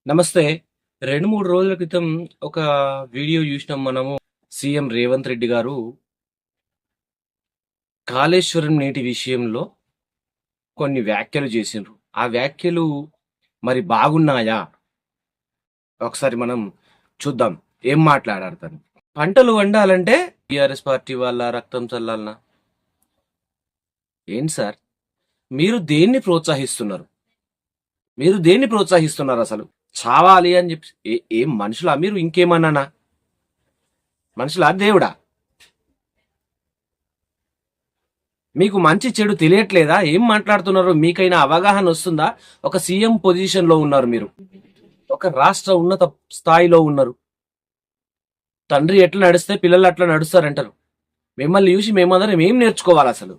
నమస్తే. 2, 3 రోజుల క్రితం ఒక వీడియో జూసినాం మనము. సీఎం రేవంత్ రెడ్డి గారు కాళేశ్వరం నీటి విషయంలో కొన్ని వ్యాఖ్యలు చేసిండ్రు. ఆ వ్యాఖ్యలు మరి బాగున్నాయా? ఒకసారి మనం చూద్దాం. ఏం మాట్లాడారు తను? పంటలు వండాలంటే టీఆర్ఎస్ పార్టీ వాళ్ళ రక్తం చల్లాలనా? ఏంటి సార్? మీరు దేన్ని ప్రోత్సహిస్తున్నారు? మీరు దేన్ని ప్రోత్సహిస్తున్నారు అసలు? చావాలి అని చెప్పి ఏం మనుషులా మీరు? ఇంకేమన్నానా? మనుషులా దేవుడా? మీకు మంచి చెడు తెలియట్లేదా? ఏం మాట్లాడుతున్నారు? మీకైనా అవగాహన వస్తుందా? ఒక సీఎం పొజిషన్ లో ఉన్నారు మీరు, ఒక రాష్ట్ర ఉన్నత స్థాయిలో ఉన్నారు. తండ్రి ఎట్లా నడిస్తే పిల్లలు అట్లా నడుస్తారంటారు. మిమ్మల్ని చూసి మేమందరం ఏం నేర్చుకోవాలి అసలు?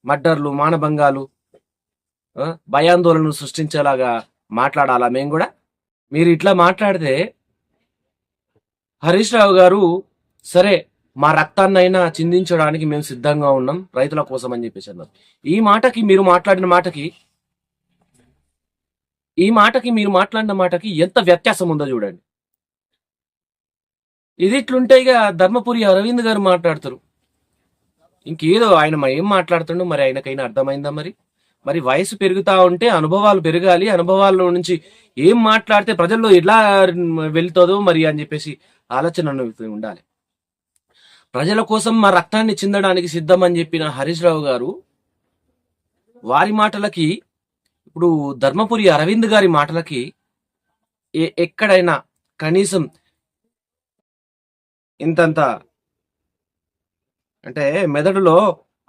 మర్డర్లు, మానభంగాలు, భయాందోళనలు సృష్టించేలాగా మాట్లాడాలా మేము కూడా? మీరు ఇట్లా మాట్లాడితే హరీష్ రావు గారు సరే మా రక్తాన్నైనా చిందించడానికి మేము సిద్ధంగా ఉన్నాం రైతుల కోసం అని చెప్పేసి అన్నారు. ఈ మాటకి మీరు మాట్లాడిన మాటకి ఎంత వ్యత్యాసం ఉందో చూడండి. ఇది ఇట్లుంటే ఇక ధర్మపురి అరవింద్ గారు మాట్లాడతారు. ఇంకేదో ఆయన ఏం మాట్లాడుతుండో మరి ఆయనకైనా అర్థమైందా? మరి వయసు పెరుగుతా ఉంటే అనుభవాలు పెరగాలి. అనుభవాల్లో నుంచి ఏం మాట్లాడితే ప్రజల్లో ఎలా వెళ్తుందో మరి అని చెప్పేసి ఆలోచన ఉండాలి. ప్రజల కోసం మా రక్తాన్ని చిందడానికి సిద్ధం అని చెప్పిన హరీష్ రావు గారు వారి మాటలకి, ఇప్పుడు ధర్మపురి అరవింద్ గారి మాటలకి ఎక్కడైనా కనీసం ఇంతంత అంటే మెదడులో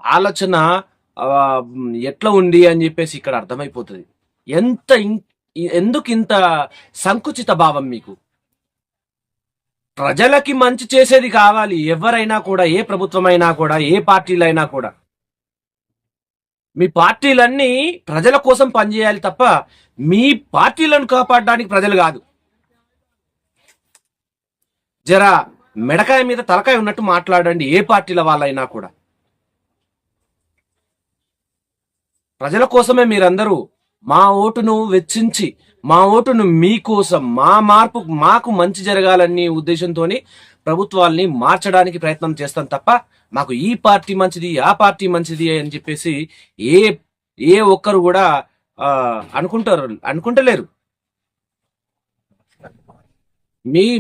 ఆలోచన ఎట్లా ఉంది అని చెప్పేసి ఇక్కడ అర్థమైపోతుంది. ఎందుకు ఇంత సంకుచిత భావం మీకు? ప్రజలకి మంచి చేసేది కావాలి. ఎవరైనా కూడా, ఏ ప్రభుత్వమైనా కూడా, ఏ పార్టీలైనా కూడా మీ పార్టీలన్నీ ప్రజల కోసం పనిచేయాలి తప్ప మీ పార్టీలను కాపాడడానికి ప్రజలు కాదు. జరా మెడకాయ మీద తలకాయ ఉన్నట్టు మాట్లాడండి. ఏ పార్టీల వాళ్ళైనా కూడా ప్రజల కోసమే మీరందరూ మా ఓటును వెచ్చించి, మా ఓటును మీకోసం, మా మార్పు, మాకు మంచి జరగాలనే ఉద్దేశంతో ప్రభుత్వాల్ని మార్చడానికి ప్రయత్నం చేస్తాం తప్ప మాకు ఈ పార్టీ మంచిది, ఆ పార్టీ మంచిది అని చెప్పేసి ఏ ఒక్కరు కూడా అనుకుంటలేరు.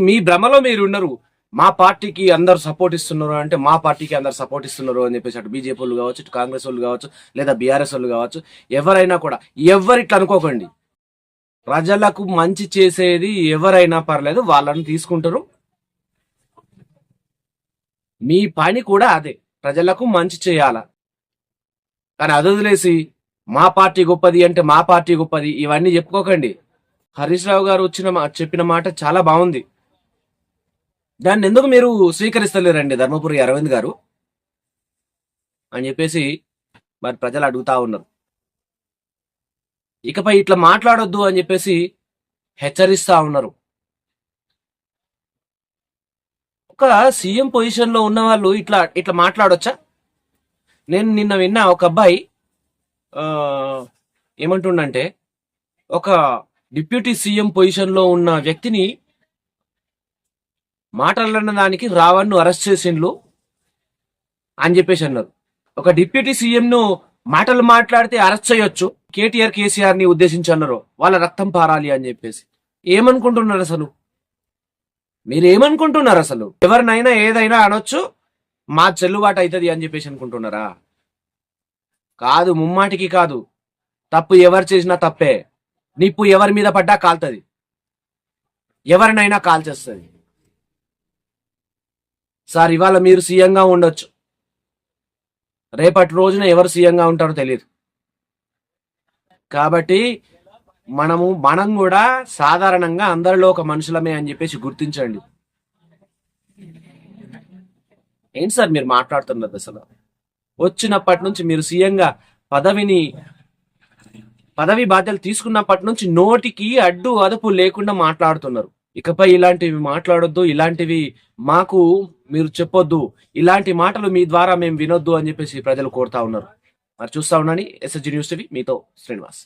మీ భ్రమలో మీరు ఉన్నారు. మా పార్టీకి అందరు సపోర్ట్ ఇస్తున్నారు అంటే మా పార్టీకి అందరు సపోర్ట్ ఇస్తున్నారు అని చెప్పేసి అటు బీజేపీ వాళ్ళు కావచ్చు, ఇటు కాంగ్రెస్ వాళ్ళు కావచ్చు, లేదా బీఆర్ఎస్ వాళ్ళు కావచ్చు, ఎవరైనా కూడా ఎవరిట్లా అనుకోకండి. ప్రజలకు మంచి చేసేది ఎవరైనా పర్లేదు, వాళ్ళని తీసుకుంటారు. మీ పని కూడా అదే, ప్రజలకు మంచి చేయాల. కానీ అది వదిలేసి మా పార్టీ గొప్పది అంటే మా పార్టీ గొప్పది ఇవన్నీ చెప్పుకోకండి. హరీష్ రావు గారు చెప్పిన మాట చాలా బాగుంది. దాన్ని ఎందుకు మీరు స్వీకరిస్తలేరండి ధర్మపురి అరవింద్ గారు అని చెప్పేసి మరి ప్రజలు అడుగుతా ఉన్నారు. ఇకపై ఇట్లా మాట్లాడొద్దు అని చెప్పేసి హెచ్చరిస్తా ఉన్నారు. ఒక సీఎం పొజిషన్ లో ఉన్న వాళ్ళు ఇట్లా మాట్లాడొచ్చా? నేను నిన్న విన్నా, ఒక అబ్బాయి ఏమంటుండంటే, ఒక డిప్యూటీ సీఎం పొజిషన్ లో ఉన్న వ్యక్తిని మాటలన్న దానికి రావణ్ను అరెస్ట్ చేసిండ్లు అని చెప్పేసి అన్నారు. ఒక డిప్యూటీ సీఎం ను మాటలు మాట్లాడితే అరెస్ట్ చేయొచ్చు, కేటీఆర్ కేసీఆర్ ని ఉద్దేశించి అన్నారు వాళ్ళ రక్తం పారాలి అని చెప్పేసి. ఏమనుకుంటున్నారు అసలు? మీరేమనుకుంటున్నారు అసలు? ఎవరినైనా ఏదైనా అనొచ్చు, మా చెల్లుబాటు అవుతుంది అని చెప్పేసి అనుకుంటున్నారా? కాదు, ముమ్మాటికి కాదు. తప్పు ఎవరు చేసినా తప్పే. నిప్పు ఎవరి మీద పడ్డా కాల్తుంది, ఎవరినైనా కాల్చేస్తుంది. సార్, ఇవాళ మీరు సీఎంగా ఉండొచ్చు, రేపటి రోజున ఎవరు సీఎంగా ఉంటారో తెలియదు. కాబట్టి మనం కూడా సాధారణంగా అందరిలో ఒక మనుషులమే అని చెప్పేసి గుర్తించండి. ఏంటి సార్ మీరు మాట్లాడుతున్నది అసలు? వచ్చినప్పటి నుంచి మీరు సీఎంగా పదవి బాధ్యతలు తీసుకున్నప్పటి నుంచి నోటికి అడ్డు అదుపు లేకుండా మాట్లాడుతున్నారు. ఇకపై ఇలాంటివి మాట్లాడొద్దు, ఇలాంటివి మాకు మీరు చెప్పొద్దు, ఇలాంటి మాటలు మీ ద్వారా మేము వినొద్దు అని చెప్పేసి ప్రజలు కోరుతా ఉన్నారు. మరి చూస్తా ఉండండి SSG న్యూస్ టీవీ. మీతో శ్రీనివాస్.